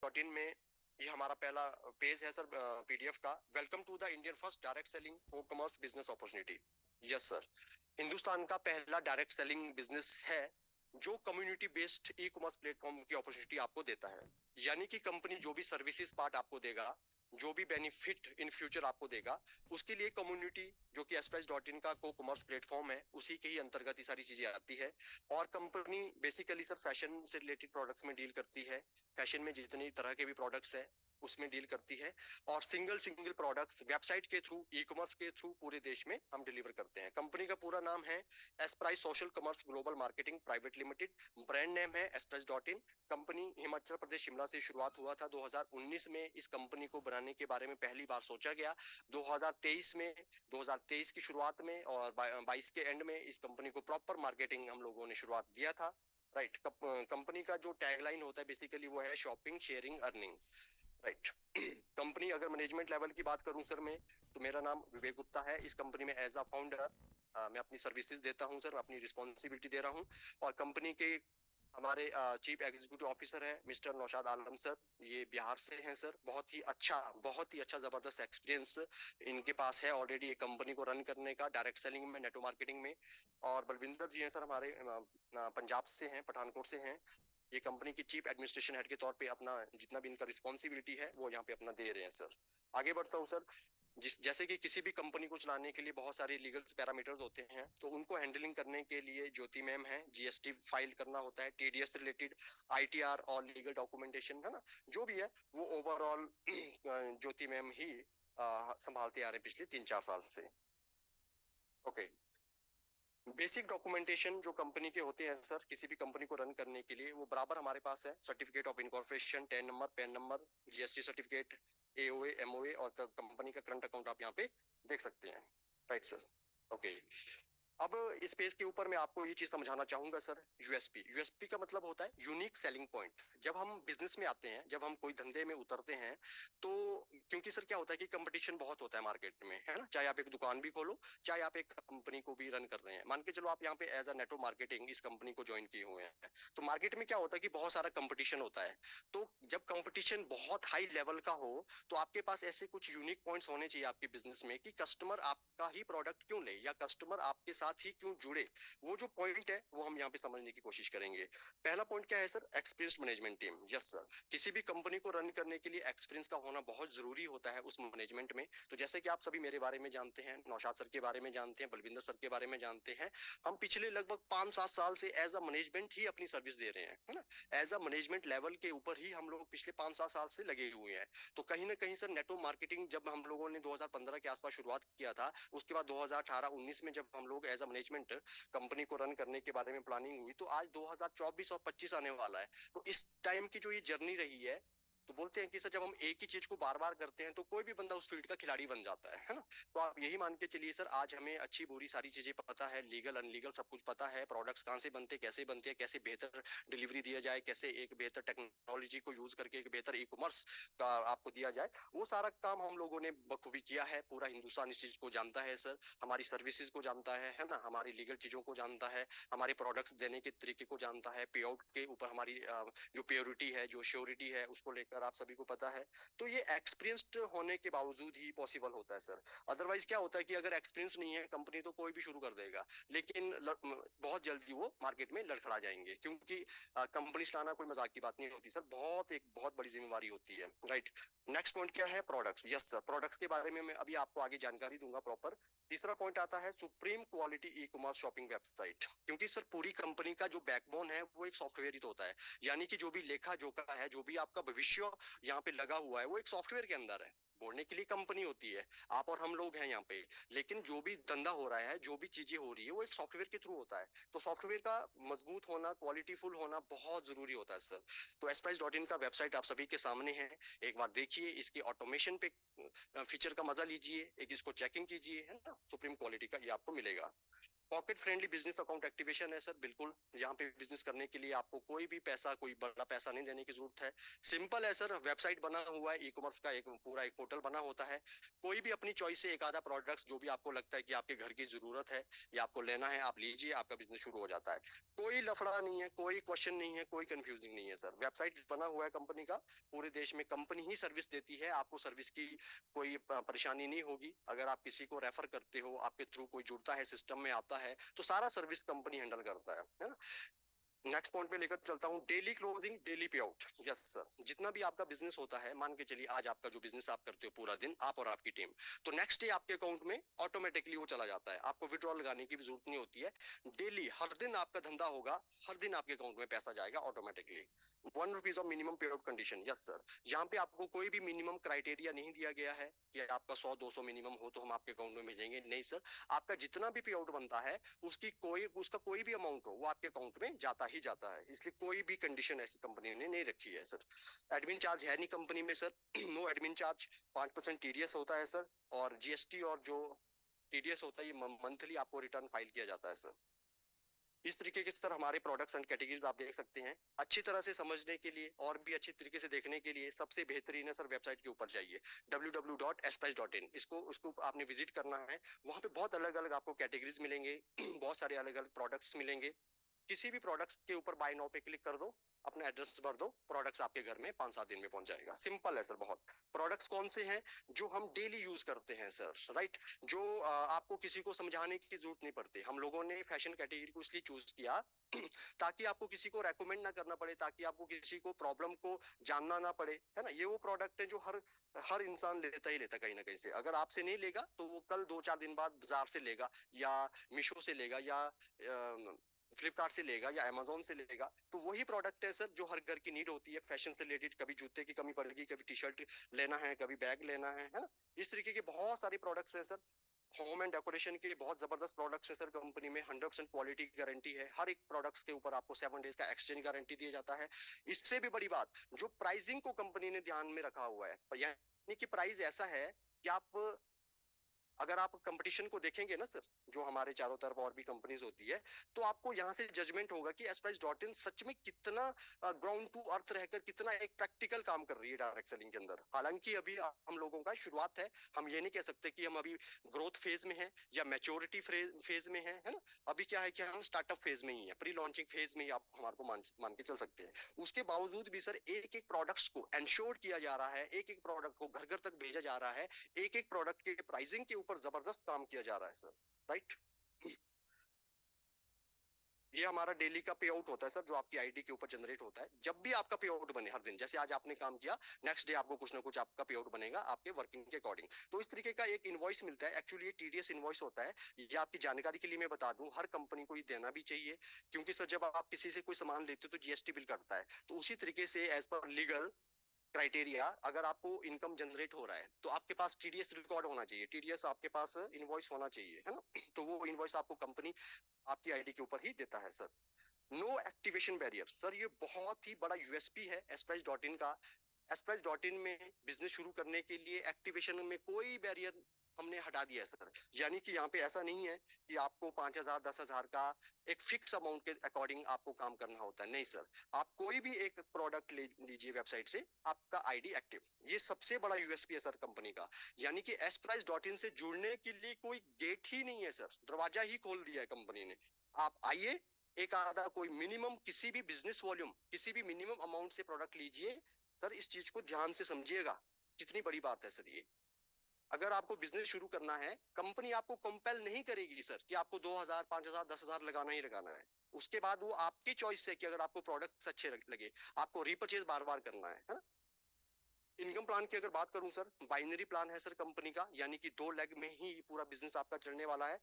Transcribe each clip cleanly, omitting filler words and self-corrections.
express.in में ये हमारा पहला पेज है सर, पीडीएफ का। Welcome to the Indian first direct selling e commerce business opportunity. Yes sir, Hindustan का पहला डायरेक्ट सेलिंग बिजनेस है जो community based e commerce platform की अपॉर्चुनिटी आपको देता है। यानी कि कंपनी जो भी सर्विसेज पार्ट आपको देगा, जो भी बेनिफिट इन फ्यूचर आपको देगा, उसके लिए कम्युनिटी जो कि express.in का को कॉमर्स प्लेटफॉर्म है, उसी के ही अंतर्गत ये सारी चीजें आती है। और कंपनी बेसिकली सर फैशन से रिलेटेड प्रोडक्ट्स में डील करती है। फैशन में जितनी तरह के भी प्रोडक्ट्स हैं उसमें डील करती है। और सिंगल सिंगल प्रोडक्ट्स वेबसाइट के थ्रू, ई कॉमर्स के थ्रू पूरे देश में हम डिलीवर करते हैं। कंपनी का पूरा नाम है एस्प्राइस social commerce global marketing private limited. Brand name है express.in। कंपनी हिमाचल प्रदेश शिमला से शुरुआत हुआ था। 2019 में इस कंपनी को बनाने के बारे में पहली बार सोचा गया। 2023 की शुरुआत में और 22 के एंड में इस कंपनी को प्रॉपर मार्केटिंग हम लोगों ने शुरुआत दिया था। राइट। कंपनी का जो टैगलाइन होता है बेसिकली वो है shopping sharing earning. Right. Company अगर मैनेजमेंट लेवल की बात करूं सर मैं, तो मेरा नाम विवेक गुप्ता है। इस कंपनी में एज अ फाउंडर मैं अपनी सर्विसेज देता हूं सर, अपनी रिस्पॉन्सिबिलिटी दे रहा हूं। और कंपनी के हमारे चीफ एग्जीक्यूटिव ऑफिसर है मिस्टर नौशाद आलम सर, ये बिहार से हैं सर। बहुत ही अच्छा जबरदस्त एक्सपीरियंस इनके पास है ऑलरेडी एक कंपनी को रन करने का, डायरेक्ट सेलिंग में, नेटवर्क मार्केटिंग में। और बलविंदर जी हैं सर, हमारे पंजाब से हैं, पठानकोट से हैं। ये कंपनी की चीफ एडमिनिस्ट्रेशन हेड के तौर पे अपना जितना भी इनका रिस्पॉन्सिबिलिटी है वो यहाँ पे अपना दे रहे हैं सर। आगे बढ़ता हूँ सर। जैसे कि किसी भी कंपनी को चलाने के लिए बहुत सारे लीगल पैरामीटर्स होते हैं, तो उनको हैंडलिंग करने के लिए ज्योति मैम है। जीएसटी फाइल करना होता है, टीडीएस से रिलेटेड आईटीआर और लीगल डॉक्यूमेंटेशन है ना, जो भी है वो ओवरऑल ज्योति मैम ही संभालते आ रहे हैं पिछले 3-4 साल से। ओके। बेसिक डॉक्यूमेंटेशन जो कंपनी के होते हैं सर, किसी भी कंपनी को रन करने के लिए वो बराबर हमारे पास है। Certificate of incorporation, ten number, pan number, GST certificate, AOA, MOA और कंपनी का करंट अकाउंट आप यहाँ पे देख सकते हैं। Right sir. ओके। अब इस पेज के ऊपर मैं आपको ये चीज समझाना चाहूंगा सर। यूएसपी, यूएसपी का मतलब होता है यूनिक सेलिंग पॉइंट। जब हम बिजनेस में आते हैं, जब हम कोई धंधे में उतरते हैं, तो क्योंकि सर क्या होता है कि कंपटीशन बहुत होता है मार्केट में, है ना। चाहे आप एक दुकान भी खोलो, चाहे आप एक कंपनी को भी रन कर रहे हैं। मान के चलो आप यहाँ पे एज अ नेटवर्क मार्केटिंग इस कंपनी को ज्वाइन किए हुए हैं, तो मार्केट में क्या होता है कि बहुत सारा कंपटीशन होता है। तो जब कंपटीशन बहुत हाई लेवल का हो, तो आपके पास ऐसे कुछ यूनिक पॉइंट्स होने चाहिए आपके बिजनेस में कि कस्टमर आपका ही प्रोडक्ट क्यों ले या कस्टमर आपके साथ ही क्यों जुड़े। वो जो पॉइंट है वो हम यहाँ पे समझने की कोशिश करेंगे। पहला पॉइंट क्या है sir? Experience management team. Yes sir, किसी भी कंपनी को रन करने के लिए एक्सपीरियंस का होना बहुत जरूरी होता है उस मैनेजमेंट में। तो जैसे कि आप सभी मेरे बारे में जानते हैं, नौशाद सर के बारे में जानते हैं, बलविंदर सर के बारे में जानते हैं, हम पिछले लगभग 5-7 साल से एज अ मैनेजमेंट ही अपनी सर्विस दे रहे हैं, है ना। एज अ मैनेजमेंट लेवल के ऊपर ही हम लोग पिछले 5-7 साल से लगे हुए हैं। तो कहीं ना कहीं सर नेटवर्क मार्केटिंग जब हम लोगों ने 2015 के आसपास शुरुआत किया था, उसके बाद 2018-19 में जब हम लोग एज अ मैनेजमेंट कंपनी को रन करने के बारे में प्लानिंग हुई, तो आज 2024 और 25 आने वाला है। तो इस टाइम की जो ये जर्नी रही है, तो बोलते हैं कि सर जब हम एक ही चीज को बार बार करते हैं तो कोई भी बंदा उस फील्ड का खिलाड़ी बन जाता है ना। तो आप यही मान के चलिए सर, आज हमें अच्छी बुरी सारी चीजें पता है, लीगल अनलीगल सब कुछ पता है, प्रोडक्ट्स कहाँ से बनते हैं, कैसे बेहतर डिलीवरी दिया जाए, कैसे एक बेहतर टेक्नोलॉजी को यूज करके एक बेहतर ई कॉमर्स का आपको दिया जाए। वो सारा काम हम लोगों ने बखूबी किया है। पूरा हिंदुस्तान इस चीज को जानता है सर, हमारी सर्विसेज को जानता है ना, हमारी लीगल चीजों को जानता है, हमारे प्रोडक्ट्स देने के तरीके को जानता है, पे आउट के ऊपर हमारी जो प्योरिटी है, जो श्योरिटी है, उसको लेकर आप सभी को पता है। तो ये एक्सपीरियंस्ड होने के बावजूद ही पॉसिबल होता है सर। अदरवाइज क्या होता है कि अगर एक्सपीरियंस नहीं है कंपनी, तो कोई भी शुरू कर देगा, लेकिन बहुत जल्दी वो मार्केट में लड़खड़ा जाएंगे, क्योंकि कंपनी चलाना कोई मजाक की बात नहीं होती सर, एक बहुत बड़ी जिम्मेवारी होती है। राइट। नेक्स्ट पॉइंट क्या है? प्रोडक्ट्स। यस सर, प्रोडक्ट्स के बारे में मैं अभी आपको आगे जानकारी दूंगा प्रॉपर। तीसरा पॉइंट आता है supreme quality e commerce shopping website. क्योंकि सर पूरी कंपनी का जो बैकबोन है वो एक सॉफ्टवेयर ही तो होता है। यानी कि जो भी लेखा जोखा है, जो भी आपका भविष्य यहाँ पे लगा हुआ है, वो एक सॉफ्टवेयर के अंदर है। बोलने के लिए कंपनी होती है, आप और हम लोग हैं यहाँ पे, लेकिन जो भी धंधा हो रहा है, जो भी चीजें हो रही है, वो एक सॉफ्टवेयर के थ्रू होता है। तो सॉफ्टवेयर का मजबूत होना, क्वालिटीफुल होना बहुत जरूरी होता है सर। तो express.in का वेबसाइट आप सभी के सामने है, एक बार देखिए, इसके ऑटोमेशन पे फीचर का मजा लीजिए, एक इसको चेकिंग कीजिए, है ना, सुप्रीम क्वालिटी का ये आपको मिलेगा। Pocket friendly business account activation है सर, बिल्कुल। यहाँ पे बिजनेस करने के लिए आपको कोई भी पैसा, कोई बड़ा पैसा नहीं देने की जरूरत है। सिंपल है सर, वेबसाइट बना हुआ है, ई कॉमर्स का एक पूरा एक पोर्टल बना होता है। कोई भी अपनी चॉइस से एक आधा प्रोडक्ट जो भी आपको लगता है कि आपके घर की जरूरत है या आपको लेना है, आप लीजिए, आपका बिजनेस शुरू हो जाता है। कोई लफड़ा नहीं है, कोई क्वेश्चन नहीं है, कोई कंफ्यूजिंग नहीं है सर। वेबसाइट बना हुआ है कंपनी का, पूरे देश में कंपनी ही सर्विस देती है, आपको सर्विस की कोई परेशानी नहीं होगी। अगर आप किसी को रेफर करते हो, आपके थ्रू कोई जुड़ता है, सिस्टम में आता है, तो सारा सर्विस कंपनी हैंडल करता है ना। नेक्स्ट पॉइंट पे लेकर चलता हूँ, डेली क्लोजिंग डेली पे आउट। यस सर, जितना भी आपका बिजनेस होता है, मान के चलिए आज आपका जो बिजनेस आप करते हो पूरा दिन, आप और आपकी टीम, तो नेक्स्ट डे आपके अकाउंट में ऑटोमेटिकली वो चला जाता है, आपको विड्रॉल लगाने की भी जरूरत नहीं होती है। डेली हर दिन आपका धंधा होगा, हर दिन आपके अकाउंट में पैसा जाएगा ऑटोमेटिकली। ₹1 ऑफ मिनिमम पे आउट कंडीशन। यस सर, यहाँ पे आपको कोई भी मिनिमम क्राइटेरिया नहीं दिया गया है कि आपका 100-200 मिनिमम हो तो हम आपके अकाउंट में भेजेंगे, नहीं सर। आपका जितना भी पे आउट बनता है, उसका कोई भी अमाउंट हो, वो आपके अकाउंट में जाता ही जाता है। इसलिए कोई भी कंडीशन ऐसी कंपनी ने नहीं रखी है सर। एडमिन चार्ज है नहीं कंपनी में sir, no admin charge. 5% TDS होता है सर, और जीएसटी और जो टीडीएस होता है, ये मंथली आपको रिटर्न फाइल किया जाता है सर। इस तरीके के सर हमारे प्रोडक्ट्स एंड कैटेगरीज आप देख सकते हैं। अच्छी तरह से समझने के लिए और भी अच्छी तरीके से देखने के लिए सबसे बेहतरीन है सर, वेबसाइट के ऊपर जाइए, www.sprice.in। इसको आपने विजिट करना है। वहां पे बहुत अलग अलग आपको कैटेगरीज मिलेंगे, बहुत सारे अलग अलग प्रोडक्ट्स मिलेंगे। किसी भी प्रोडक्ट्स के ऊपर बाय नाउ पे क्लिक कर दो, अपना एड्रेस भर दो, प्रोडक्ट्स आपके घर में 5-7 दिन में पहुंच जाएगा। सिंपल है सर बहुत। प्रोडक्ट्स कौन से हैं? जो हम डेली यूज करते हैं सर, राइट। जो आपको किसी को समझाने की जरूरत नहीं पड़ती। हम लोगों ने फैशन कैटेगरी को इसलिए चूज किया ताकि आपको किसी को रेकमेंड ना करना पड़े, ताकि आपको किसी को प्रॉब्लम को जानना ना पड़े, है ना। ये वो प्रोडक्ट है जो हर हर इंसान लेता ही लेता कहीं ना कहीं से। अगर आपसे नहीं लेगा तो वो कल 2-4 दिन बाद बाजार से लेगा, या मीशो से लेगा, या फ्लिपकार्ट से लेगा, या अमेजोन से लेगा। तो वही प्रोडक्ट है सर जो हर घर की नीड होती है, फैशन से रिलेटेड। कभी जूते की कमी पड़ेगी, कभी टी शर्ट लेना है, कभी बैग लेना है ना। इस तरीके के बहुत सारे प्रोडक्ट्स हैं सर। होम एंड डेकोरेशन के बहुत जबरदस्त प्रोडक्ट्स है सर कंपनी में। 100% क्वालिटी की गारंटी है। हर एक प्रोडक्ट्स के ऊपर आपको 7 डेज का एक्सचेंज गारंटी दिया जाता है। इससे भी बड़ी बात, जो प्राइसिंग को कंपनी ने ध्यान में रखा हुआ है, यानी कि प्राइस ऐसा है कि आप, अगर आप कंपटीशन को देखेंगे ना सर, जो हमारे चारों तरफ और भी कंपनीज होती है, तो आपको यहाँ से जजमेंट होगा कि एस्प्राइस.इन सच में कितना ग्राउंड टू अर्थ रहकर कितना एक प्रैक्टिकल काम कर रही है डायरेक्ट सेलिंग के अंदर। हालांकि अभी हम लोगों का शुरुआत है, हम ये नहीं कह सकते कि हम अभी ग्रोथ फेज में है या मैच्योरिटी फेज में है ना। अभी क्या है कि हम स्टार्टअप फेज में ही है, प्री लॉन्चिंग फेज में ही आप हमारे को मान के चल सकते हैं। उसके बावजूद भी सर एक एक प्रोडक्ट्स को एंश्योर किया जा रहा है, एक एक प्रोडक्ट को घर घर तक भेजा जा रहा है, एक एक प्रोडक्ट के प्राइसिंग के ऊपर जबरदस्त काम किया जा रहा है सर, राइट। ये हमारा डेली का पे आउट होता है सर, जो आपकी आईडी के ऊपर जनरेट होता है। जब भी आपका पे आउट बने हर दिन, जैसे आज आपने काम किया, नेक्स्ट डे आपको कुछ ना कुछ आपका पे आउट बनेगा आपके वर्किंग के अकॉर्डिंग। तो इस तरीके का एक इनवॉइस मिलता है। एक्चुअली ये टीडीएस इनवॉइस होता है। ये आपकी जानकारी के लिए मैं बता दूं, हर कंपनी को ये देना भी चाहिए, क्योंकि सर जब आप किसी से कोई सामान लेते हो तो जीएसटी बिल कटता है। तो उसी तरीके से एज पर लीगल क्राइटेरिया, अगर आपको इनकम जनरेट हो रहा है तो आपके पास टीडीएस रिकॉर्ड होना चाहिए, टीडीएस आपके पास इनवॉइस होना चाहिए, है ना। तो वो इनवॉइस आपको कंपनी आपकी आईडी के ऊपर ही देता है sir. No activation barrier sir, ये बहुत ही बड़ा यूएसपी है एस्प्राइस.इन का। एस्प्राइस.इन में बिजनेस शुरू करने के लिए एक्टिवेशन में कोई बैरियर हमने हटा दिया है सर। यानी कि यहाँ पे ऐसा नहीं है कि आपको 5,000 10,000 का एक फिक्स अमाउंट के अकॉर्डिंग आपको काम करना होता है, नहीं सर। आप कोई भी एक प्रोडक्ट ले लीजिए वेबसाइट से, आपका आईडी एक्टिव। ये सबसे बड़ा यूएसपी है सर कंपनी का। यानी कि एस्प्राइस.इन से जुड़ने के लिए कोई गेट ही नहीं है सर, दरवाजा ही खोल दिया है कंपनी ने। आप आइए, एक आधा कोई मिनिमम किसी भी बिजनेस वॉल्यूम, किसी भी मिनिमम अमाउंट से प्रोडक्ट लीजिए। सर इस चीज को ध्यान से समझिएगा, कितनी बड़ी बात है सर ये। अगर आपको बिजनेस शुरू करना है, कंपनी आपको कंपेल नहीं करेगी सर कि आपको 2,000 5,000 10,000 लगाना ही लगाना है। उसके बाद वो आपकी चॉइस है कि अगर आपको प्रोडक्ट अच्छे लगे, आपको रिपर्चेज बार बार करना है ना। इनकम प्लान की अगर बात करूं सर, बाइनरी प्लान है सर कंपनी का, यानी कि 2 लेग में ही पूरा बिजनेस आपका चलने वाला है।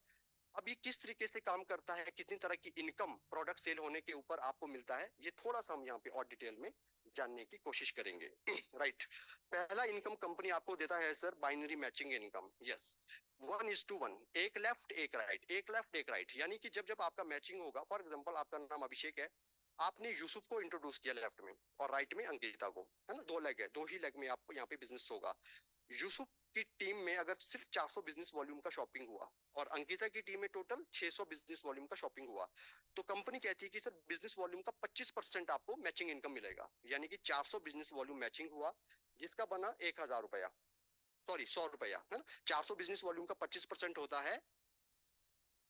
अभी किस तरीके से काम करता है, कितनी तरह की इनकम प्रोडक्ट सेल होने के ऊपर आपको मिलता है, ये थोड़ा सा हम यहाँ पे और डिटेल में जानने की कोशिश करेंगे। राइट। पहला इनकम कंपनी आपको देता है sir binary matching income. Yes, 1:1, एक लेफ्ट एक राइट, एक लेफ्ट एक राइट। यानी कि जब जब आपका मैचिंग होगा, फॉर एग्जाम्पल आपका नाम अभिषेक है, आपने यूसुफ को इंट्रोड्यूस किया लेफ्ट में और राइट में अंकिता को, है ना। 2 लेग है, 2 ही लेग में आपको यहाँ पे बिजनेस होगा। यूसुफ की टीम में अगर सिर्फ 400 बिजनेस वॉल्यूम का शॉपिंग हुआ और अंकिता की टीम में टोटल 600 बिजनेस वॉल्यूम का शॉपिंग हुआ, तो कंपनी कहती है कि सर बिजनेस वॉल्यूम का 25% आपको मैचिंग इनकम मिलेगा। यानी कि 400 बिजनेस वॉल्यूम मैचिंग हुआ, जिसका बना 1000 रुपया, सॉरी 100 रुपया, है ना। 400 बिजनेस वॉल्यूम का 25% होता है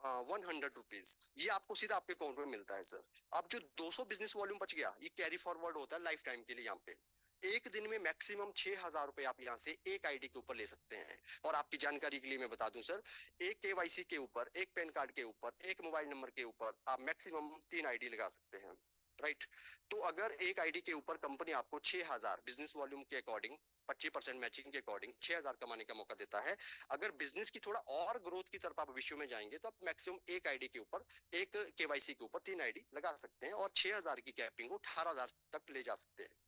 100 रुपीज। ये आपको सीधा आपके अकाउंट में मिलता है सर। अब जो 200 बिजनेस वॉल्यूम बच गया, ये कैरी फॉरवर्ड होता है लाइफ टाइम के लिए। यहाँ पे एक दिन में मैक्सिमम 6000 रुपए आप यहाँ से एक आईडी के ऊपर ले सकते हैं। और आपकी जानकारी के लिए मैं बता दूं सर, एक केवाईसी के ऊपर, एक पैन कार्ड के ऊपर, एक मोबाइल नंबर के ऊपर आप मैक्सिमम 3 आईडी लगा सकते हैं, राइट। तो अगर एक आईडी के ऊपर कंपनी आपको 6000 बिजनेस वॉल्यूम के अकॉर्डिंग 25% मैचिंग के अकॉर्डिंग 6000 कमाने का मौका देता है, अगर बिजनेस की थोड़ा और ग्रोथ की तरफ आप भविष्य में जाएंगे तो आप मैक्सिमम एक आईडी के ऊपर, एक केवाईसी के ऊपर 3 आईडी लगा सकते हैं और 6000 की कैपिंग को 18000 तक ले जा सकते हैं।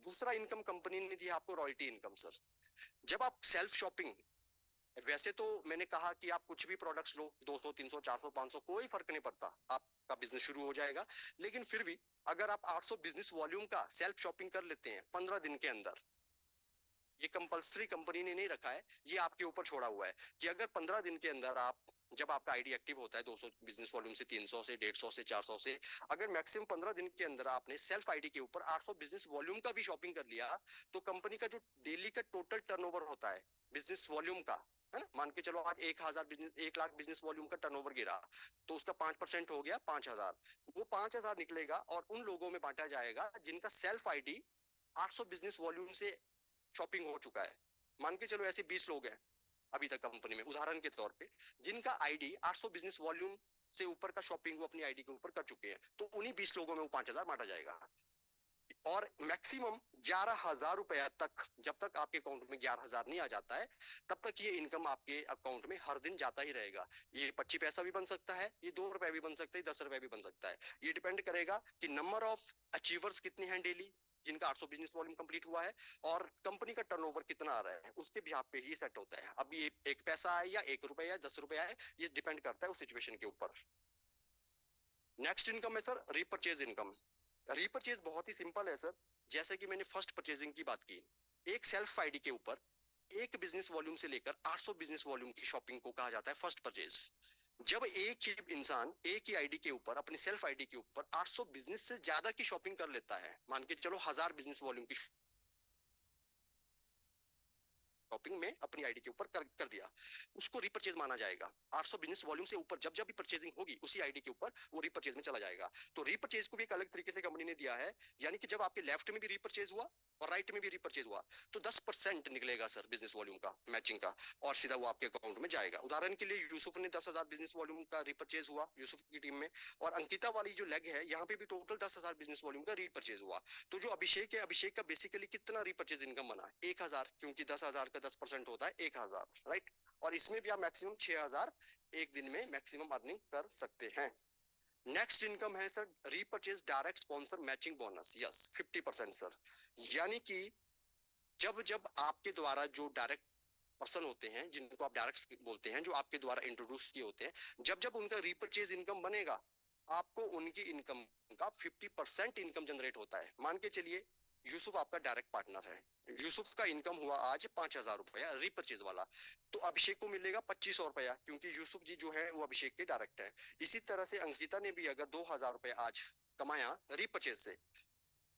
दूसरा इनकम कंपनी ने दिया आपको रॉयल्टी इनकम सर। जब आप सेल्फ शॉपिंग, वैसे तो मैंने कहा कि आप कुछ भी प्रोडक्ट्स लो, 200 300 400 500 कोई फर्क नहीं पड़ता, आपका बिजनेस शुरू हो जाएगा। लेकिन फिर भी अगर आप 800 बिजनेस वॉल्यूम का सेल्फ शॉपिंग कर लेते हैं 15 दिन के अंदर, ये कंपलसरी कंपनी ने नहीं रखा है, ये आपके ऊपर छोड़ा हुआ है कि अगर 15 दिन के अंदर आप, जब आपका आईडी एक्टिव होता है 200 बिजनेस वॉल्यूम से, 300 से, 150 से, 400 से, अगर मैक्सिमम 15 दिन के अंदर आपने सेल्फ आईडी के ऊपर 800 बिजनेस वॉल्यूम का भी शॉपिंग कर लिया, तो कंपनी का जो डेली का टोटल टर्नओवर होता है बिजनेस वॉल्यूम का, है ना, मान के चलो आज 1000 बिजनेस, 1 लाख बिजनेस वॉल्यूम का टर्नओवर गिरा, तो उसका 5% हो गया 5000। वो 5000 निकलेगा और उन लोगों में बांटा जाएगा जिनका सेल्फ आईडी 800 बिजनेस वॉल्यूम से शॉपिंग हो चुका है। मान के चलो ऐसे 20 लोग हैं अभी तक कंपनी में, उदाहरण के तौर पे, जिनका आईडी 800 बिजनेस वॉल्यूम से ऊपर का शॉपिंग वो अपनी आईडी के ऊपर कर चुके हैं, तो उन्हीं 20 लोगों में वो 5000 बांटा जाएगा। और मैक्सिमम 11000 रुपया तक, जब तक आपके अकाउंट में 11000 नहीं आ जाता है, तब तक ये इनकम आपके अकाउंट में हर दिन जाता ही रहेगा। ये 25 पैसा भी बन सकता है, ये 2 रुपए भी बन सकता है, 10 रुपए भी बन सकता है। ये डिपेंड करेगा कि नंबर ऑफ अचीवर्स कितने हैं डेली, जिनका 800 बिजनेस वॉल्यूम कंप्लीट हुआ है, और कंपनी का टर्नओवर कितना आ रहा है, उसके भी पे ही सेट होता है। अब ये 1 पैसा है या 1 रुपया या 10 रुपया है, ये डिपेंड करता है उस सिचुएशन के ऊपर। नेक्स्ट इनकम है सर रीपर्चेज इनकम। रीपर्चेज बहुत ही सिंपल है सर। जैसे कि मैंने फर्स्ट परचेजिंग की बात की, एक सेल्फ आईडी के ऊपर एक बिजनेस वॉल्यूम से लेकर 800 बिजनेस वॉल्यूम की शॉपिंग को कहा जाता है फर्स्ट परचेज। जब एक ही इंसान एक ही आईडी के ऊपर, अपनी सेल्फ आईडी के ऊपर 800 बिजनेस से ज्यादा की शॉपिंग कर लेता है, मान के चलो 1000 बिजनेस वॉल्यूम की शॉपिंग में अपनी आईडी के ऊपर कर दिया, उसको रिपर्चेज माना जाएगा। 800 बिजनेस वॉल्यूम से ऊपर जब जब भी परचेजिंग होगी उसी आईडी के ऊपर वो रिपर्चेज में चला जाएगा। तो रिपर्चेज को भी एक अलग तरीके से कंपनी ने दिया है, यानी कि जब आपके लेफ्ट में भी रिपर्चेज हुआ और राइट में भी रिपर्चेज हुआ, तो 10% निकलेगा सर बिजनेस वॉल्यूम का, मैचिंग का, और सीधा वो आपके अकाउंट में जाएगा। उदाहरण के लिए यूसुफ ने 10,000 बिजनेस वॉल्यूम का रिपर्चेज हुआ यूसुफ की टीम में, और अंकिता वाली जो लेग है यहाँ पे भी टोटल 10,000 बिजनेस वॉल्यूम का रिपर्चेज हुआ। तो जो अभिषेक है, अभिषेक का बेसिकली कितना रिपर्चेज इनकम बना, 1000, क्योंकि 10,000 का 10% होता है 1000, राइट। और इसमें भी आप मैक्सिमम 6000 एक दिन में मैक्सिमम अर्निंग कर सकते हैं। नेक्स्ट इनकम है sir repurchase direct sponsor matching bonus, yes 50% sir. यानी कि जब जब आपके द्वारा जो डायरेक्ट पर्सन होते हैं, जिनको आप डायरेक्ट बोलते हैं, जो आपके द्वारा इंट्रोड्यूस किए होते हैं, जब जब उनका रीपर्चेज इनकम बनेगा, आपको उनकी इनकम का 50% इनकम जनरेट होता है। मान के चलिए यूसुफ आपका डायरेक्ट पार्टनर है, यूसुफ का इनकम हुआ आज 5000 रुपया रिपर्चेज वाला, तो अभिषेक को मिलेगा 2500 रुपया, क्योंकि यूसुफ जी जो है वो अभिषेक के डायरेक्ट है। इसी तरह से अंकिता ने भी अगर 2000 रुपया आज कमाया रिपर्चेज से,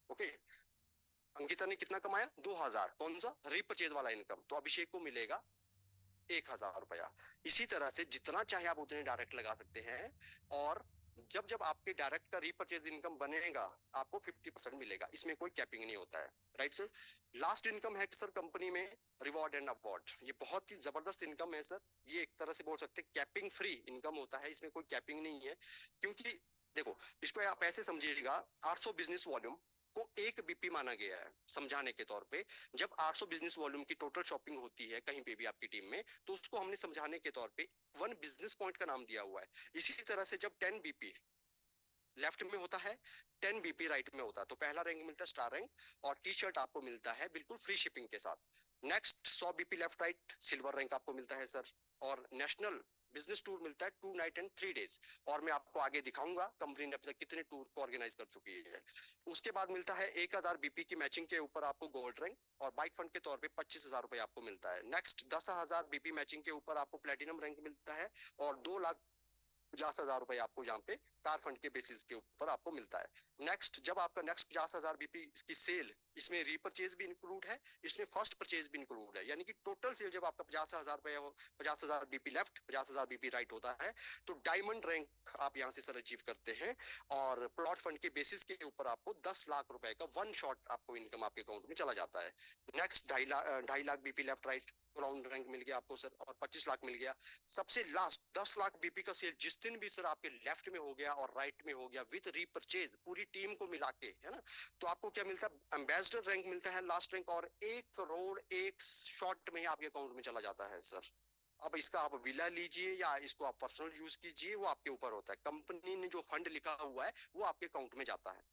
ओके, अंकिता ने कितना कमाया 2000, कौन सा रिपर्चेज वाला इनकम, तो अभिषेक को मिलेगा 1000 रुपया। इसी तरह से जितना चाहे आप उतने डायरेक्ट लगा सकते हैं, और जब जब आपके डायरेक्ट का रीपर्चेज इनकम बनेगा आपको 50% मिलेगा, इसमें कोई कैपिंग नहीं होता है, राइट सर। लास्ट इनकम है सर कंपनी में रिवॉर्ड एंड अवार्ड। ये बहुत ही जबरदस्त इनकम है सर। ये एक तरह से बोल सकते हैं कैपिंग फ्री इनकम होता है, इसमें कोई कैपिंग नहीं है। क्योंकि देखो, इसको आप ऐसे समझिएगा, 800 बिजनेस वॉल्यूम को एक बीपी माना गया है समझाने के तौर पे। जब 800 बिजनेस वॉल्यूम की टोटल शॉपिंग होती है कहीं पे भी आपकी टीम में, तो उसको हमने समझाने के तौर पे 1 बिजनेस पॉइंट का नाम दिया हुआ है। इसी तरह से जब 10 बीपी लेफ्ट में होता है, 10 बीपी राइट में होता है, तो पहला रैंक मिलता है स्टार रैंक, और टी शर्ट आपको मिलता है बिल्कुल फ्री शिपिंग के साथ। Next 100 BP left right silver rank आपको मिलता है सर, और नेशनल बिजनेस टूर मिलता है 2 नाइट एंड 3 डेज, और मैं आपको आगे दिखाऊंगा कंपनी ने अब तक कितने टूर को ऑर्गेनाइज कर चुकी है। उसके बाद मिलता है 1000 बीपी की मैचिंग के ऊपर आपको गोल्ड रैंक, और बाइक फंड के तौर पे 25,000 रुपए आपको मिलता है। नेक्स्ट 10,000 बीपी मैचिंग के ऊपर आपको प्लेटिनम रैंक मिलता है, और 2,50,000 रुपए आपको यहाँ पे कार फंड के बेसिस के ऊपर आपको मिलता है। नेक्स्ट, जब आपका नेक्स्ट 50,000 बीपी की सेल, इसमें रीपरचेज भी इंक्लूड है, इसमें फर्स्ट परचेज भी इंक्लूड है, यानी कि टोटल सेल जब आपका 50,000 रुपए, 50,000 बीपी लेफ्ट 50,000 बीपी राइट होता है, तो डायमंड रैंक आप यहाँ से सर अचीव करते हैं, और प्लॉट फंड के बेसिस के ऊपर आपको 10 लाख रुपए का वन शॉट आपको इनकम आपके अकाउंट में चला जाता है। Next 2.5 lakh BP left right round rank मिल गया आपको सर, और 25 लाख मिल गया। सबसे लास्ट 10 लाख बीपी का सेल जिस दिन भी सर आपके लेफ्ट में हो गया और राइट में हो गया विद रीपरचेज पूरी टीम को मिला के, है ना, तो आपको क्या मिलता है, एम्बेसडर रैंक मिलता है, लास्ट रैंक, और 1 करोड़ एक शॉट में आपके अकाउंट में चला जाता है सर। अब इसका आप विला लीजिए या इसको आप पर्सनल यूज कीजिए, वो आपके ऊपर होता है, कंपनी ने जो फंड लिखा हुआ है वो आपके अकाउंट में जाता है।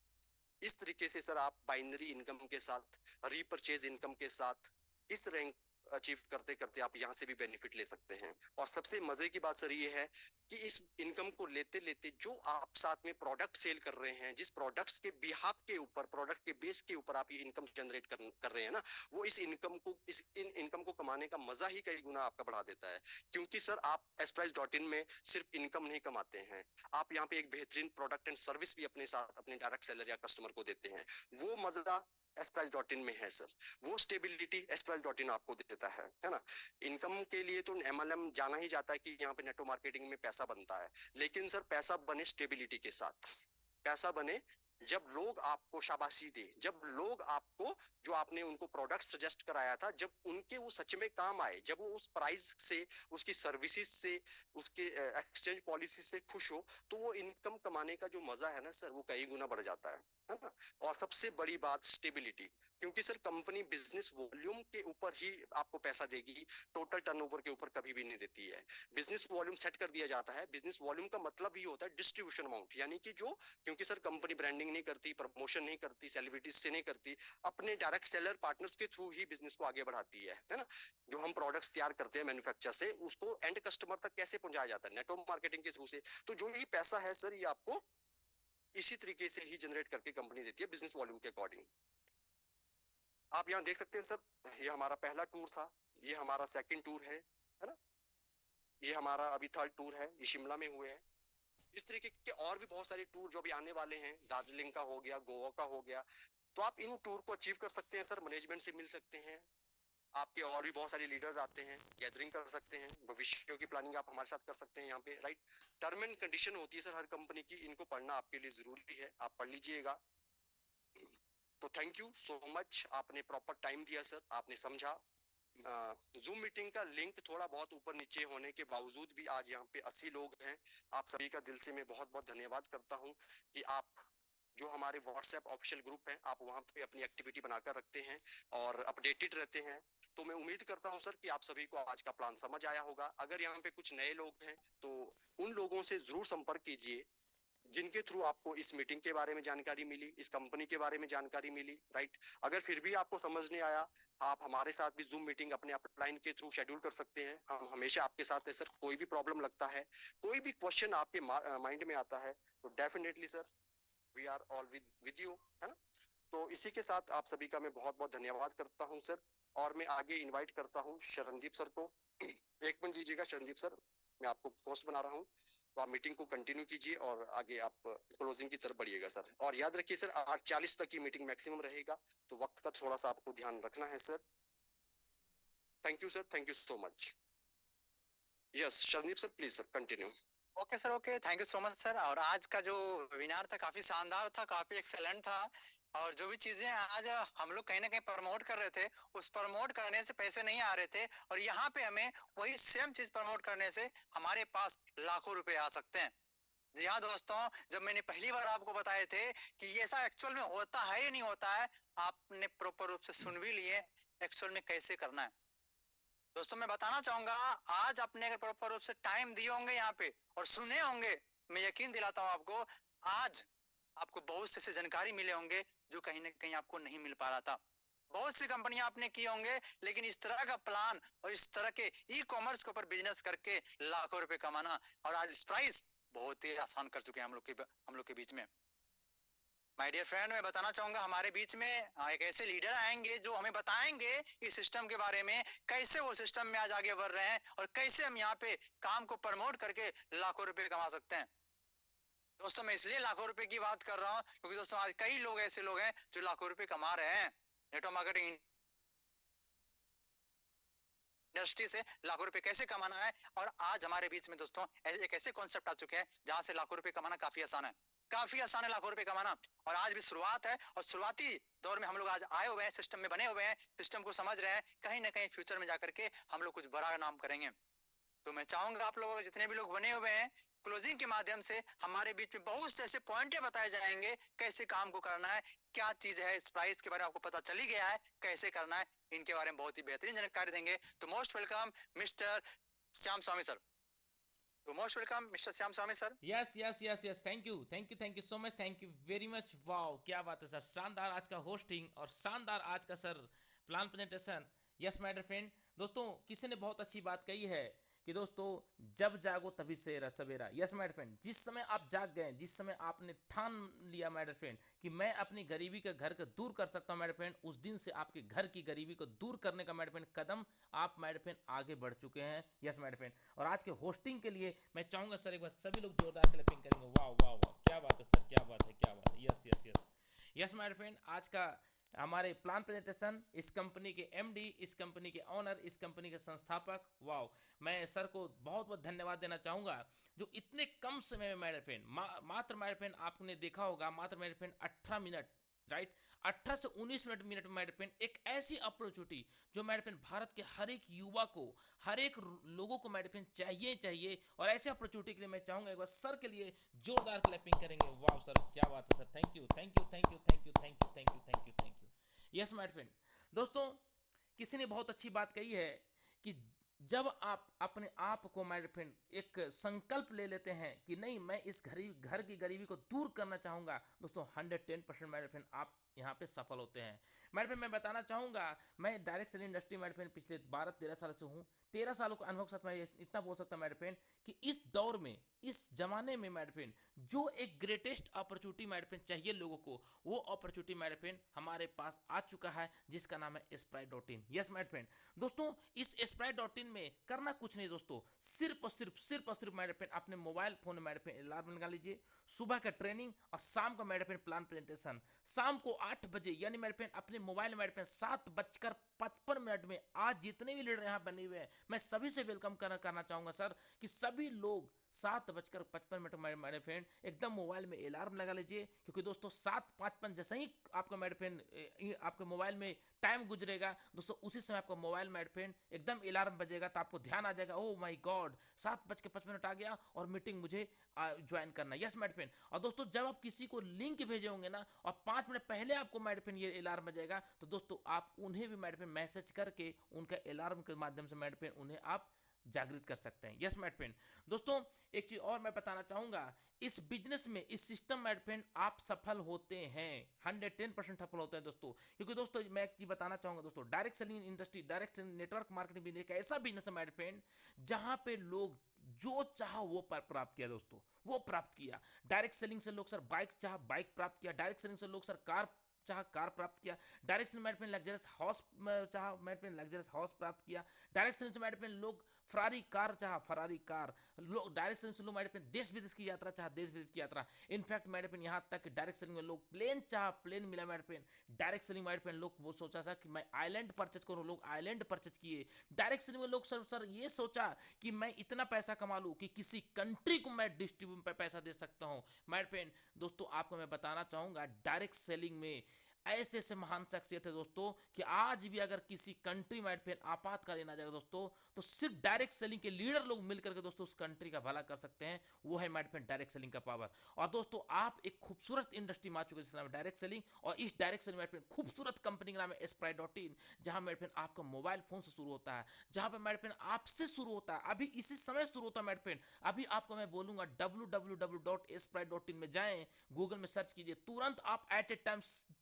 इस तरीके से सर आप बाइनरी इनकम के साथ, रीपरचेज इनकम के साथ, इस रैंक अचीव करते करते आप यहाँ से भी बेनिफिट ले सकते हैं। और सबसे मजे की बात सर ये है कि इस इनकम को लेते लेते जो आप साथ में प्रोडक्ट सेल कर रहे हैं, जिस प्रोडक्ट्स के बिहाफ के ऊपर, प्रोडक्ट के बेस के ऊपर आप ये इनकम जनरेट कर रहे हैं ना, वो इस इनकम को कमाने का मजा ही कई गुना आपका बढ़ा देता है। क्योंकि सर आप एस्प्राइज.इन में सिर्फ इनकम नहीं कमाते हैं, आप यहाँ पे एक बेहतरीन प्रोडक्ट एंड सर्विस भी अपने साथ अपने डायरेक्ट सेलर या कस्टमर को देते हैं। वो मजा एस्प्राइज.इन में है सर, वो स्टेबिलिटी एस्प्राइज.इन आपको देता है ना। इनकम के लिए तो एमएलएम जाना ही जाता है कि यहाँ पे नेटवर्क मार्केटिंग में पैसा बनता है, लेकिन सर पैसा बने स्टेबिलिटी के साथ, पैसा बने जब लोग आपको शाबाशी दे, जब लोग आपको, जो आपने उनको प्रोडक्ट सजेस्ट कराया था, जब उनके वो सच में काम आए, जब वो उस प्राइस से, उसकी सर्विसेज से, उसके एक्सचेंज पॉलिसी से खुश हो, तो वो इनकम कमाने का जो मजा है ना सर, वो कई गुना बढ़ जाता है ना। और सबसे बड़ी बात स्टेबिलिटी, क्योंकि सर कंपनी बिजनेस वॉल्यूम के ऊपर ही आपको पैसा देगी, टोटल टर्नओवर के ऊपर कभी भी नहीं देती है। बिजनेस वॉल्यूम सेट कर दिया जाता है। बिजनेस वॉल्यूम का मतलब ही होता है डिस्ट्रीब्यूशन अमाउंट, यानी कि जो, क्योंकि सर कंपनी ब्रांडिंग नहीं करती, प्रमोशन नहीं करती, सेलिब्रिटीज से नहीं करती, अपने डायरेक्ट सेलर पार्टनर्स के थ्रू ही बिजनेस को आगे बढ़ाती है ना। जो हम प्रोडक्ट्स तैयार करते हैं मैन्युफैक्चर से, उसको एंड कस्टमर तक कैसे पहुंचाया जाता है, नेटवर्क मार्केटिंग के थ्रू से। तो जो ये पैसा है सर, ये आपको इसी तरीके से ही जनरेट करके कंपनी देती है बिजनेस वॉल्यूम के अकॉर्डिंग। आप यहाँ देख सकते हैं सर, ये हमारा पहला टूर था, ये हमारा सेकंड टूर है ना, ये हमारा अभी थर्ड टूर है, ये शिमला में हुए हैं। इस तरीके के और भी बहुत सारे टूर जो भी आने वाले हैं, दार्जिलिंग का हो गया, गोवा का हो गया, तो आप इन टूर को अचीव कर सकते हैं सर, मैनेजमेंट से मिल सकते हैं, आपके और भी बहुत सारे लीडर्स आते हैं, गैदरिंग कर सकते हैं, भविष्य की प्लानिंग आप हमारे साथ कर सकते हैं यहाँ पे, राइट। टर्म एंड कंडीशन होती है सर हर कंपनी की, इनको पढ़ना आपके लिए जरूरी है, आप पढ़ लीजिएगा। तो थैंक यू सो मच, आपने प्रॉपर टाइम दिया सर, आपने समझा। जूम मीटिंग का लिंक थोड़ा बहुत ऊपर नीचे होने के बावजूद भी आज यहाँ पे 80 लोग हैं। आप सभी का दिल से मैं बहुत बहुत धन्यवाद करता हूँ कि आप जो हमारे व्हाट्सएप ऑफिशियल ग्रुप है, आप वहाँ पे अपनी एक्टिविटी बनाकर रखते हैं और अपडेटेड रहते हैं। तो मैं उम्मीद करता हूँ सर कि आप सभी को आज का प्लान समझ आया होगा। अगर यहाँ पे कुछ नए लोग हैं तो उन लोगों से जरूर संपर्क कीजिए जिनके थ्रू आपको इस मीटिंग के बारे में जानकारी मिली, इस कंपनी के बारे में जानकारी मिली, राइट। अगर फिर भी आपको समझ नहीं आया, आप हमारे साथ भी जूम मीटिंग अपने अपलाइन के थ्रू शेड्यूल कर सकते हैं, हम हमेशा आपके साथ है सर। कोई भी प्रॉब्लम लगता है, कोई भी क्वेश्चन आपके माइंड में आता है, तो definitely sir we are all with you, है ना। तो इसी के साथ आप सभी का मैं बहुत बहुत धन्यवाद करता हूँ सर, और मैं आगे इन्वाइट करता हूँ शरणदीप सर को। एक मिनट दीजिएगा शरणदीप सर, मैं आपको पोस्ट बना रहा हूँ, तो आप मीटिंग को कंटिन्यू कीजिए और आगे आप क्लोजिंग की तरफ बढ़िएगा सर। और याद रखिए सर 8:40 तक की मीटिंग मैक्सिमम रहेगा, तो वक्त का थोड़ा सा आपको ध्यान रखना है sir. Thank you sir, thank you so much. Yes Sharandeep sir, please sir continue. Okay sir, okay, thank you so much sir. और आज का जो वेबिनार था काफी शानदार था, काफी एक्सेलेंट था। और जो भी चीजें आज हम लोग कहीं ना कहीं प्रमोट कर रहे थे, उस प्रमोट करने से पैसे नहीं आ रहे थे, और यहाँ पे हमें वही सेम चीज प्रमोट करने से हमारे पास लाखों रुपए आ सकते हैं। जी हाँ दोस्तों, जब मैंने पहली बार आपको बताए थे कि ये ऐसा एक्चुअल में होता है या नहीं होता है, आपने प्रॉपर रूप से सुन भी लिए एक्चुअल में कैसे करना है। दोस्तों मैं बताना चाहूंगा, आज आपने अगर प्रॉपर रूप से टाइम दिए होंगे यहाँ पे और सुने होंगे, मैं यकीन दिलाता हूँ आपको, आज आपको बहुत से जानकारी मिले होंगे जो कहीं ना कहीं आपको नहीं मिल पा रहा था। बहुत सी कंपनियां आपने की होंगे, लेकिन इस तरह का प्लान और इस तरह के ई कॉमर्स के ऊपर बिजनेस करके लाखों रुपए कमाना, और आज इस प्राइस बहुत ही आसान कर चुके हैं हम लोग के बीच में। माय डियर फ्रेंड, मैं बताना चाहूंगा हमारे बीच में एक ऐसे लीडर आएंगे जो हमें बताएंगे इस सिस्टम के बारे में, कैसे वो सिस्टम में आज आगे बढ़ रहे हैं और कैसे हम यहाँ पे काम को प्रमोट करके लाखों रुपए कमा सकते हैं। दोस्तों, मैं इसलिए लाखों रुपए की बात कर रहा हूँ क्योंकि दोस्तों आज कई लोग ऐसे लोग हैं जो लाखों रुपए कमा रहे हैं नेटवर्क मार्केटिंग इंडस्ट्री से। लाखों रुपए कैसे कमाना है, और आज हमारे बीच में दोस्तों एक ऐसे कॉन्सेप्ट आ चुके हैं जहां से लाखों रुपए कमाना काफी आसान है, काफी आसान है लाखों रुपए कमाना। और आज भी शुरुआत है, और शुरुआती दौर में हम लोग आज आए हुए हैं, सिस्टम में बने हुए हैं, सिस्टम को समझ रहे हैं। कहीं ना कहीं फ्यूचर में जाकर के हम लोग कुछ बड़ा नाम करेंगे। तो मैं चाहूंगा आप लोग जितने भी लोग बने हुए हैं, क्लोजिंग के माध्यम से हमारे बीच में बहुत से ऐसे पॉइंट बताए जाएंगे कैसे काम को करना है, क्या चीज है, इस प्राइस के बारे में आपको पता चल ही गया है, कैसे करना है, इनके बारे में बहुत ही बेहतरीन जानकारी देंगे। तो मोस्ट वेलकम मिस्टर श्याम स्वामी सर। तो most welcome mister Shyam Swami sir. Yes yes yes yes, thank you so much, thank you very much. Wow, क्या बात है सर, शानदार आज का होस्टिंग और शानदार आज का sir plan presentation. Yes my dear friend, दोस्तों किसी ने बहुत अच्छी बात कही है कि दोस्तों जब जागो तभी सवेरा। यस माय डियर फ्रेंड, जिस समय आप जाग गए, जिस समय आपने ठान लिया माय डियर फ्रेंड कि मैं अपनी गरीबी का घर को दूर कर सकता हूं माय डियर फ्रेंड, उस दिन से आपके घर की गरीबी को दूर करने का माय डियर फ्रेंड कदम आप माय डियर फ्रेंड आगे बढ़ चुके हैं। यस माय डियर फ्रेंड, और आज के होस्टिंग के लिए मैं चाहूंगा सर एक बार सभी लोग जोरदार क्लैपिंग करेंगे। वाह वाह वाह, क्या बात है सर, क्या बात है, क्या बात है। Yes yes yes yes my dear friend, आज का हमारे प्लान प्रेजेंटेशन, इस कंपनी के एमडी, इस कंपनी के ऑनर, इस कंपनी के संस्थापक, वाओ, मैं सर को बहुत बहुत धन्यवाद देना चाहूंगा जो इतने कम समय में मेरे फ्रेंड मात्र मेरे फ्रेंड आपने देखा होगा मात्र मेरे फ्रेंड 18 मिनट, राइट, 18 से 19 मिनट में मेरे फ्रेंड एक ऐसी अपॉर्चुनिटी जो मेरे फ्रेंड भारत के हर एक युवा को, हर एक लोगों को मेरे फ्रेंड चाहिए, और ऐसे अपॉर्चुनिटी के लिए मैं चाहूंगा एक बार सर के लिए जोरदार क्लैपिंग करेंगे। वाह सर, क्या बात है sir, thank you thank you thank you thank you thank you thank you thank you thank you. Yes my friend, दोस्तों किसी ने बहुत अच्छी बात कही है कि जब आप अपने आप को माय फ्रेंड एक संकल्प ले लेते हैं कि नहीं मैं इस घर की गरीबी को दूर करना चाहूंगा, दोस्तों 110% माय फ्रेंड आप यहाँ पे सफल होते हैं। माय फ्रेंड मैं बताना चाहूंगा, मैं direct selling industry my friend पिछले 12-13 साल से हूँ। 13 सालों का अनुभव के साथ मैं इतना बोल सकता हूँ माय फ्रेंड कि इस दौर में, इस जमाने में माय फ्रेंड जो एक ग्रेटेस्ट अपॉर्चुनिटी माय फ्रेंड चाहिए लोगों को, वो अपॉर्चुनिटी माय फ्रेंड हमारे पास आ चुका है जिसका नाम है स्प्राइट.इन। यस माय फ्रेंड, दोस्तों इस स्प्राइट.इन में करना कुछ नहीं दोस्तों, सिर्फ माय फ्रेंड अपने मोबाइल फोन में माय फ्रेंड अलार्म लगा लीजिए, सुबह का ट्रेनिंग और शाम का माय फ्रेंड प्लान प्रेजेंटेशन, शाम को 8 बजे, यानी माय फ्रेंड अपने मोबाइल में 7:55 में। आज जितने भी लीडर यहाँ बने हुए हैं मैं सभी से वेलकम करना चाहूंगा सर कि सभी लोग 7:55 मेरे फ्रेंड एकदम मोबाइल में अलार्म लगा लीजिए, क्योंकि दोस्तों 7:55 जैसे ही आपका मेरे फ्रेंड आपके मोबाइल में टाइम गुजरेगा दोस्तों, उसी समय आपका मोबाइल मेरे फ्रेंड एकदम अलार्म बजेगा, तो आपको ध्यान आ जाएगा, ओह माय गॉड 7:55 आ गया और मीटिंग मुझे ज्वाइन करना। यस मेरे फ्रेंड, और दोस्तों जब आप किसी को लिंक भेजे होंगे ना और 5 मिनट पहले आपको मेरे फ्रेंड ये अलार्म बजेगा, तो दोस्तों आप उन्हें भी मेरे फ्रेंड मैसेज करके उनका अलार्म के माध्यम से मेरे फ्रेंड उन्हें आप जागृत कर सकते हैं। यस माय फ्रेंड, दोस्तों एक चीज और मैं बताना चाहूंगा, इस बिजनेस में, इस सिस्टम माय फ्रेंड आप सफल होते हैं, 110% सफल होते हैं दोस्तों, क्योंकि दोस्तों मैं एक चीज बताना चाहूंगा दोस्तों, direct selling industry, direct network marketing business एक ऐसा बिजनेस है माय फ्रेंड जहां पे लोग जो चाहा वो प्राप्त किया दोस्तों, वो प्राप्त किया। डायरेक्ट सेलिंग से लोग सर बाइक चाह बाइक प्राप्त किया, डायरेक्ट सेलिंग से लोग सर कार चाह कार प्राप्त किया, डायरेक्ट सेलिंग में लग्जरियस हाउस चाह लग्जरियस हाउस प्राप्त किया, डायरेक्ट सेलिंग में लोग फरारी कार चाह फरारी कार, लोग डायरेक्ट सेलिंग से लोग मेरे देश विदेश की यात्रा चाह देश विदेश की यात्रा, इनफैक्ट मेरे पे यहाँ तक कि डायरेक्ट सेलिंग में लोग प्लेन चाह प्लेन मिला मेरे पे, डायरेक्ट सेलिंग मेरे पे लोग वो सोचा था कि मैं आइलैंड परचेज करूँ, लोग आइलैंड परचेज किए। डायरेक्ट सेलिंग में लोग सर ये सोचा कि मैं इतना पैसा कमा लूँ कि किसी कंट्री को मैं डिस्ट्रीब्यूट पे पैसा दे सकता हूँ। मेरे पे दोस्तों आपको मैं बताना चाहूंगा, डायरेक्ट सेलिंग में ऐसे ऐसे महान शख्सियत है दोस्तों कि आज भी अगर किसी कंट्री में फिर आपातकालीन आ जाएगा दोस्तों, तो सिर्फ डायरेक्ट सेलिंग के लीडर लोग मिलकर के दोस्तों उस कंट्री का भला कर सकते हैं। वो है माइट फ्रेंड डायरेक्ट सेलिंग का पावर। और दोस्तों आप एक खूबसूरत इंडस्ट्री में आ चुके हैं जिसका नाम है डायरेक्ट सेलिंग, और इस डायरेक्ट सेलिंग में खूबसूरत कंपनी का नाम है स्प्राइट.इन, जहां मेरे फ्रेंड आपका मोबाइल फोन से शुरू होता है, जहां पे मेरे फ्रेंड आपसे शुरू होता है, अभी इसी समय शुरू होता है मेरे फ्रेंड। अभी आपको मैं बोलूंगा www.sprite.in में जाएं, गूगल में सर्च कीजिए, तुरंत आप एट ए टाइम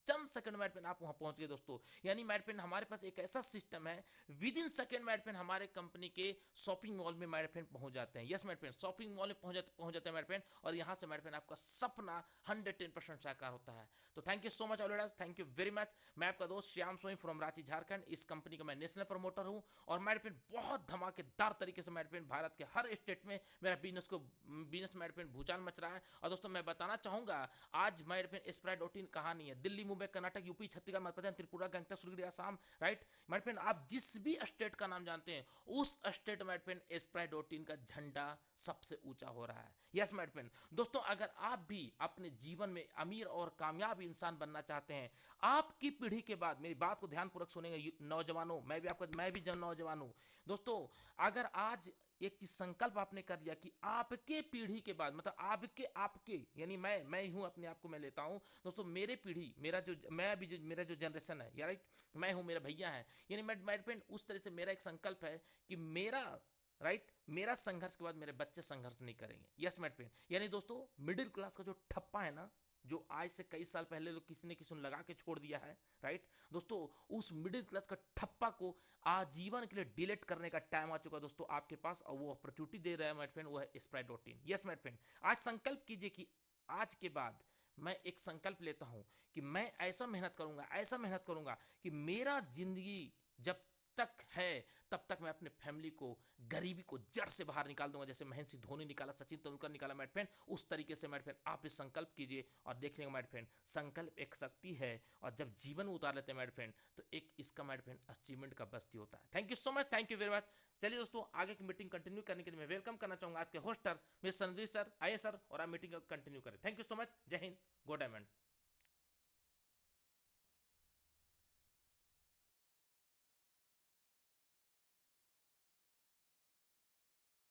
चंद सेकंड में आप वहां पहुंच गए दोस्तों। यानी मेरे फ्रेंड हमारे पास एक ऐसा सिस्टम है, विद इन सेकंड मेरे फ्रेंड हमारे कंपनी के शॉपिंग मॉल में मेरे फ्रेंड पहुंच जाते हैं। यस मेरे फ्रेंड, शॉपिंग मॉल में पहुंच जाते हैं मेरे फ्रेंड, और यहां से मेरे फ्रेंड आपका सपना 110% साकार होता है। तो thank you so much already, thank you very much. मैं आपका दोस्त श्याम सोई फ्रॉम रांची झारखंड। इस कंपनी का मैं नेशनल प्रमोटर हूं, और मेरे फ्रेंड बहुत धमाकेदार तरीके से मेरे फ्रेंड भारत के हर स्टेट में मेरा बिजनेस मेरे फ्रेंड भूचाल मच रहा है। और दोस्तों मैं बताना चाहूंगा, आज मेरे फ्रेंड स्प्राइड.इन कहानी है दिल्ली, मुंबई, कर्नाटक, यूपी, छत्तीसगढ़, मध्य प्रदेश, त्रिपुरा, गंगटक, सुरगुरी, असम, राइट मेरे फ्रेंड। आप जिस भी स्टेट का नाम जानते हैं, उस स्टेट मेरे फ्रेंड स्प्राइड.इन का झंडा सबसे ऊंचा हो रहा है। यस मेरे फ्रेंड। दोस्तों अगर आप भी अपने जीवन में अमीर और कामयाब इंसान बनना चाहते हैं, आपकी पीढ़ी के बाद, मेरी बात को ध्यानपूर्वक सुनेंगे नौजवानों, मैं भी नौजवान हूं दोस्तों। अगर आज एक चीज संकल्प आपने कर दिया कि आपके पीढ़ी के बाद, मतलब आपके यानी मैं हूं, अपने आप को मैं लेता हूं दोस्तों, मेरे पीढ़ी, मेरा जो जनरेशन है, या राइट, मैं हूं, मेरे भैया हैं, यानी मेरे फ्रेंड उस तरह से मेरा एक संकल्प है कि मेरा संघर्ष के बाद मेरे बच्चे संघर्ष नहीं करेंगे। यस मेरे फ्रेंड। यानी दोस्तों मिडिल क्लास का जो ठप्पा है ना, जो आज से कई साल पहले लोग किसी ने लगा के छोड़ दिया है, राइट दोस्तों, उस मिडिल क्लास का ठप्पा को आजीवन के लिए डिलीट करने का टाइम आ चुका है दोस्तों आपके पास, और वो अपॉर्चुनिटी दे रहा है माय फ्रेंड, वो है स्प्राइड.इन। यस माय फ्रेंड, आज संकल्प कीजिए कि आज के बाद मैं एक संकल्प लेता हूं कि मैं ऐसा मेहनत करूंगा कि मेरा जिंदगी जब तक है तब तक मैं अपने फैमिली को, गरीबी को जड़ से बाहर निकाल दूंगा, जैसे महेंद्र सिंह धोनी निकाला, सचिन तेंदुलकर निकाला मेरे फ्रेंड, उस तरीके से मेरे फ्रेंड आप भी संकल्प कीजिए और देख लेंगे मेरे फ्रेंड, संकल्प एक शक्ति है, और जब जीवन में उतार लेते हैं मेरे फ्रेंड, तो एक इसका मेरे फ्रेंड अचीवमेंट का बस्ती होता है। Thank you so much, thank you very much. चलिए दोस्तों, आगे की मीटिंग कंटिन्यू करने के लिए मैं वेलकम करना चाहूंगा आज के होस्टर मिस्टर संदीप सर। आइए सर, और आप मीटिंग कंटिन्यू करें। थैंक यू सो मच, जय हिंद, गो डायमंड।